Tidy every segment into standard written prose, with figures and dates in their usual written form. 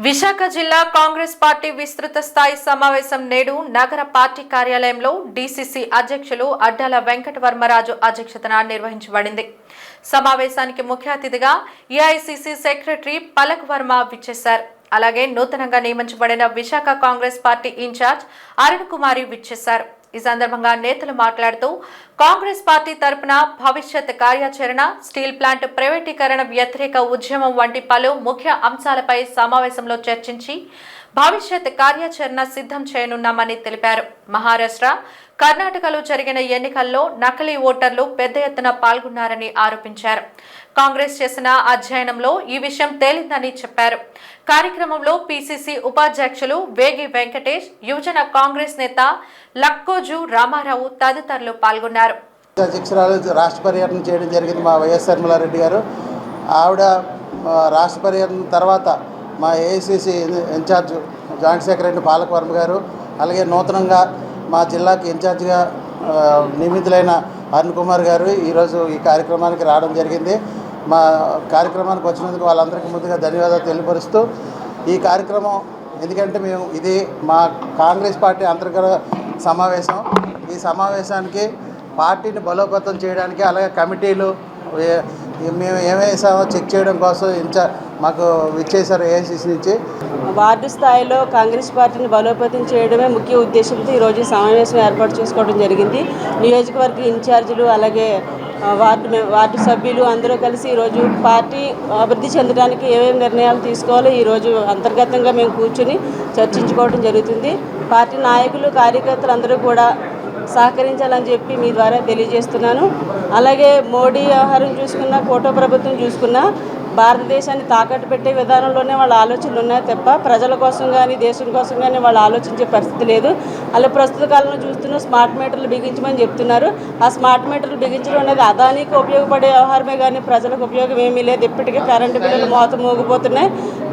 విశాఖ జిల్లా కాంగ్రెస్ పార్టీ విస్తృత స్థాయి సమావేశం నేడు నగర పార్టీ కార్యాలయంలో డీసీసీ అధ్యక్షులు అడ్డాల వెంకటవర్మరాజు అధ్యక్షతన నిర్వహించబడింది. సమావేశానికి ముఖ్య అతిథిగా ఏఐసీసీ సెక్రటరీ పలక్ వర్మ విచ్చేశారు. అలాగే నూతనంగా నియమించబడిన విశాఖ కాంగ్రెస్ పార్టీ ఇన్ఛార్జ్ అరుణ్ కుమారి విచ్చేశారు. ఈ సందర్భంగా నేతలు మాట్లాడుతూ కాంగ్రెస్ పార్టీ తరపున భవిష్యత్ కార్యాచరణ, స్టీల్ ప్లాంట్ ప్రైవేటీకరణ వ్యతిరేక ఉద్యమం వంటి పలు ముఖ్య అంశాలపై సమావేశంలో చర్చించి భవిష్యత్ కార్యాచరణ సిద్ధం చేయనున్నామని తెలిపారు. మహారాష్ట్ర, కర్ణాటకలో జరిగిన ఎన్నికల్లో నకిలీ ఓటర్లు పెద్ద ఎత్తున పాల్గొన్నారని ఆరోపించారు. కాంగ్రెస్ చేసిన అధ్యయనంలో ఈ విషయం తేలిందని చెప్పారు. కార్యక్రమంలో పీసీసీ ఉపాధ్యక్షులు వేగి వెంకటేష్, యువజన కాంగ్రెస్ నేత లక్కోజు రామారావు తదితరులు పాల్గొన్నారు. అధ్యక్షురాలు రాష్ట్ర పర్యటన చేయడం జరిగింది మా వైఎస్ రెడ్డి గారు. ఆవిడ రాష్ట్ర పర్యటన తర్వాత మా AICC in charge joint secretary Palak Varma garu, అలాగే నూతనంగా మా జిల్లాకి ఇన్ఛార్జిగా నియమితులైన అరుణ్ కుమార్ గారు ఈరోజు ఈ కార్యక్రమానికి రావడం జరిగింది. మా కార్యక్రమానికి వచ్చినందుకు వాళ్ళందరికీ ముందుగా ధన్యవాదాలు తెలియపరుస్తూ, ఈ కార్యక్రమం ఎందుకంటే ఇది మా కాంగ్రెస్ పార్టీ అంతర్గత సమావేశం. ఈ సమావేశానికి పార్టీని బలోపేతం చేయడానికి, అలాగే కమిటీలు మేము ఏమేసామో చెక్ చేయడం కోసం మాకు విచ్చేశారు ఏఐసీసీ నుంచి. వార్డు స్థాయిలో కాంగ్రెస్ పార్టీని బలోపేతం చేయడమే ముఖ్య ఉద్దేశంతో ఈరోజు సమావేశం ఏర్పాటు చేసుకోవడం జరిగింది. నియోజకవర్గ ఇన్ఛార్జీలు, అలాగే వార్డు సభ్యులు అందరూ కలిసి ఈరోజు పార్టీ అభివృద్ధి చెందడానికి ఏమేమి నిర్ణయాలు తీసుకోవాలో ఈరోజు అంతర్గతంగా మేము కూర్చుని చర్చించుకోవడం జరుగుతుంది. పార్టీ నాయకులు, కార్యకర్తలు అందరూ కూడా సహకరించాలని చెప్పి మీ ద్వారా తెలియజేస్తున్నాను. అలాగే మోడీ వ్యవహారం చూసుకున్నా, కోటో ప్రభుత్వం చూసుకున్నా భారతదేశాన్ని తాకట్టు పెట్టే విధానంలోనే వాళ్ళ ఆలోచనలు ఉన్నాయి తప్ప ప్రజల కోసం కానీ దేశం కోసం కానీ వాళ్ళు ఆలోచించే పరిస్థితి లేదు. అలా ప్రస్తుత కాలంలో చూస్తున్న స్మార్ట్ మీటర్లు బిగించమని చెప్తున్నారు. ఆ స్మార్ట్ మీటర్లు బిగించడం అనేది అదానికి ఉపయోగపడే వ్యవహారమే కానీ ప్రజలకు ఉపయోగం ఏమీ లేదు. ఇప్పటికీ కరెంటు బిల్లులు మోత మోగిపోతున్నాయి.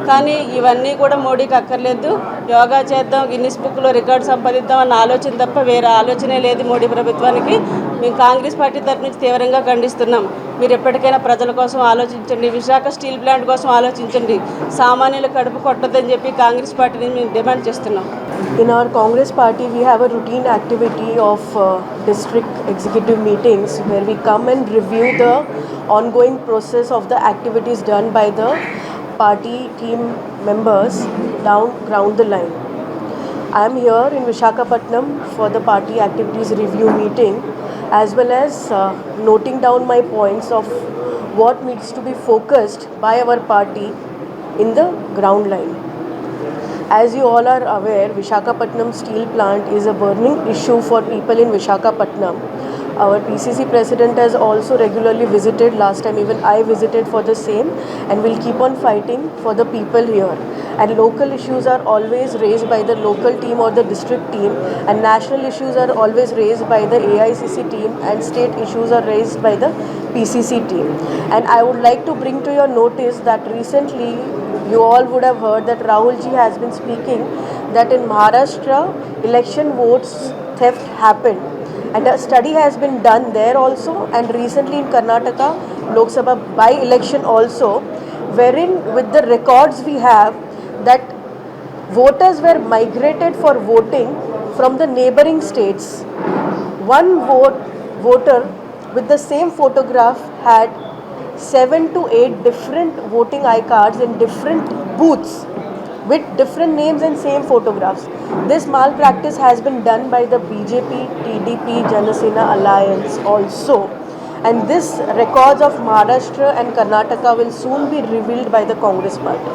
కానీ ఇవన్నీ కూడా మోడీకి అక్కర్లేదు. యోగా చేద్దాం, గిన్నిస్ బుక్లో రికార్డు సంపాదిద్దాం అన్న ఆలోచన తప్ప వేరే ఆలోచనే లేదు మోడీ ప్రభుత్వానికి. మేము కాంగ్రెస్ పార్టీ తరఫు నుంచి తీవ్రంగా ఖండిస్తున్నాం. మీరు ఎప్పటికైనా ప్రజల కోసం ఆలోచించండి, విశాఖ స్టీల్ ప్లాంట్ కోసం ఆలోచించండి, సామాన్యుల కడుపు కొట్టదని చెప్పి కాంగ్రెస్ పార్టీని మేము డిమాండ్ చేస్తున్నాం. In our Congress party, we have a routine activity of district executive meetings where we come and review the ongoing process of the activities done by the party team members down ground the line. I am here in Visakhapatnam for the party activities review meeting, as well as noting down my points of what needs to be focused by our party in the ground line. As you all are aware, Visakhapatnam steel plant is a burning issue for people in Visakhapatnam. Our PCC president has also regularly visited. Last time even I visited for the same, and we'll keep on fighting for the people here. And local issues are always raised by the local team or the district team, and national issues are always raised by the AICC team, and state issues are raised by the PCC team. And I would like to bring to your notice that recently you all would have heard that Rahul ji has been speaking that in Maharashtra election votes theft happened, and a study has been done there also, and recently in Karnataka Lok Sabha by election also, wherein with the records we have that voters were migrated for voting from the neighboring states. One voter with the same photograph had 7 to 8 different voting iCards in different booths with different names and same photographs. This malpractice has been done by the BJP, TDP, Janasena alliance also. And this records of Maharashtra and Karnataka will soon be revealed by the Congress party.